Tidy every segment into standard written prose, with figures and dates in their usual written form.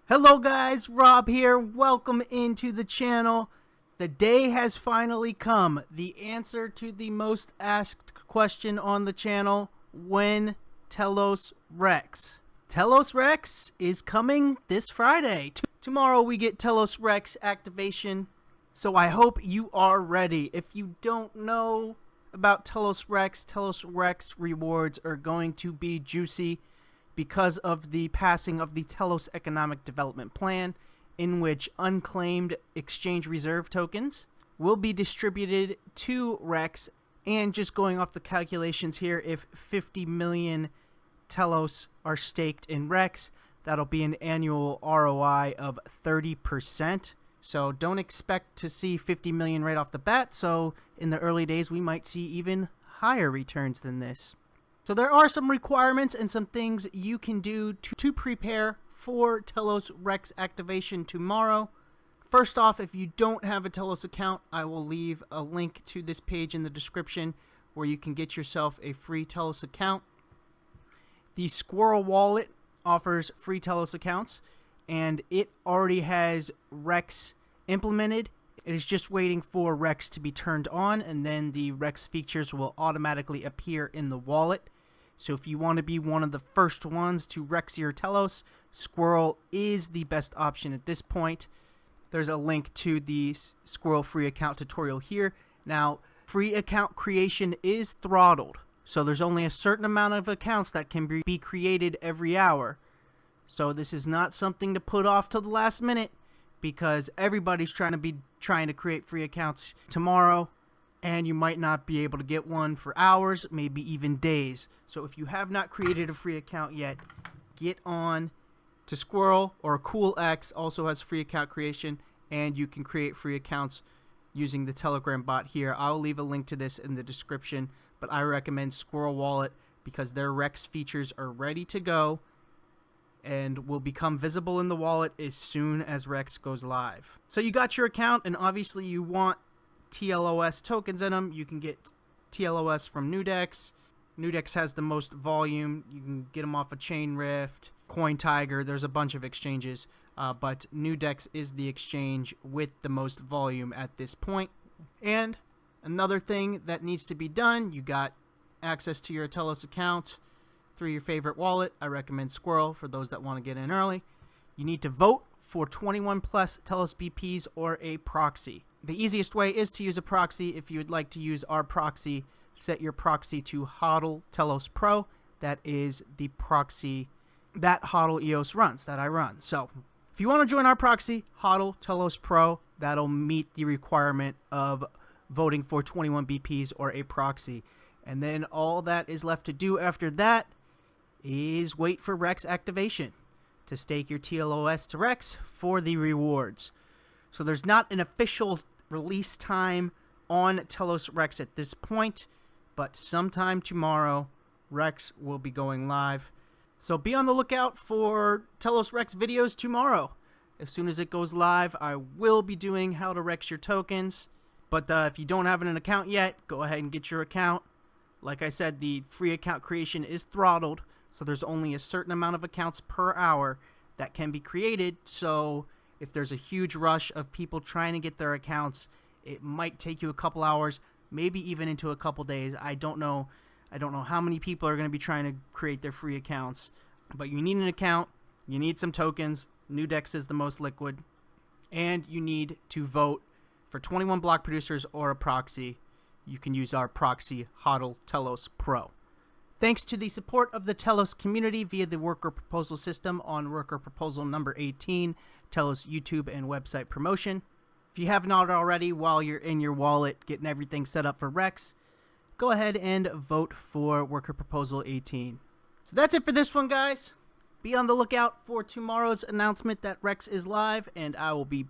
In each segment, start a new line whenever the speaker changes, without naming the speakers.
Hello guys, Rob here. Welcome into the channel. The day has finally come. The answer to the most asked question on the channel: when Telos Rex? Telos Rex is coming this Friday. Tomorrow we get Telos Rex activation. So I hope you are ready. If you don't know about Telos Rex rewards are going to be juicy because of the passing of the Telos Economic Development Plan, in which unclaimed exchange reserve tokens will be distributed to Rex. And just going off the calculations here, if 50 million Telos are staked in Rex, that'll be an annual ROI of 30%. So don't expect to see 50 million right off the bat. So in the early days, we might see even higher returns than this. So there are some requirements and some things you can do to prepare for Telos Rex activation tomorrow. First off, if you don't have a Telos account, I will leave a link to this page in the description where you can get yourself a free Telos account. The Squirrel wallet offers free Telos accounts, and it already has Rex implemented. It is just waiting for Rex to be turned on, and then the Rex features will automatically appear in the wallet. So if you want to be one of the first ones to Rex your Telos, Squirrel is the best option at this point. There's a link to the Squirrel free account tutorial here. Now, free account creation is throttled, so there's only a certain amount of accounts that can be created every hour. So this is not something to put off till the last minute, because everybody's trying to create free accounts tomorrow, and you might not be able to get one for hours, maybe even days. So if you have not created a free account yet, get on to Squirrel, or CoolX also has free account creation, and you can create free accounts using the Telegram bot here. I'll leave a link to this in the description, but I recommend Squirrel Wallet because their Rex features are ready to go and will become visible in the wallet as soon as Rex goes live. So you got your account, and obviously you want TLOS tokens in them. You can get TLOS from Nudex. Nudex has the most volume. You can get them off of Chain Rift, Coin Tiger. There's a bunch of exchanges, but Nudex is the exchange with the most volume at this point. And another thing that needs to be done, you got access to your Telos account through your favorite wallet. I recommend Squirrel for those that want to get in early. You need to vote for 21 plus Telos BPs or a proxy. The easiest way is to use a proxy. If you would like to use our proxy, set your proxy to hodltelospro. That is the proxy that Hodl EOS runs, that I run. So if you want to join our proxy, hodltelospro, that'll meet the requirement of voting for 21 BPs or a proxy. And then all that is left to do after that is wait for Rex activation to stake your TLOS to Rex for the rewards. So there's not an official release time on Telos Rex at this point, but sometime tomorrow Rex will be going live. So be on the lookout for Telos Rex videos tomorrow. As soon as it goes live, I will be doing how to Rex your tokens. But if you don't have an account yet, go ahead and get your account. Like I said, the free account creation is throttled, so there's only a certain amount of accounts per hour that can be created. So if there's a huge rush of people trying to get their accounts, it might take you a couple hours, maybe even into a couple days. I don't know how many people are going to be trying to create their free accounts, but you need an account, you need some tokens. Nudex is the most liquid, and you need to vote for 21 block producers or a proxy. You can use our proxy, hodltelospro. Thanks to the support of the Telos community via the worker proposal system on worker proposal number 18, Telos YouTube and website promotion. If you have not already, while you're in your wallet getting everything set up for Rex, go ahead and vote for worker proposal 18. So that's it for this one, guys. Be on the lookout for tomorrow's announcement that Rex is live, and I will be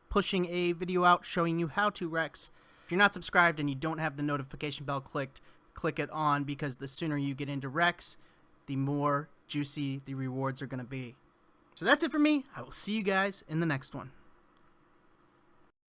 pushing a video out showing you how to Rex. If you're not subscribed and you don't have the notification bell clicked, click it on, because the sooner you get into Rex, the more juicy the rewards are going to be. So that's it for me. I will see you guys in the next one.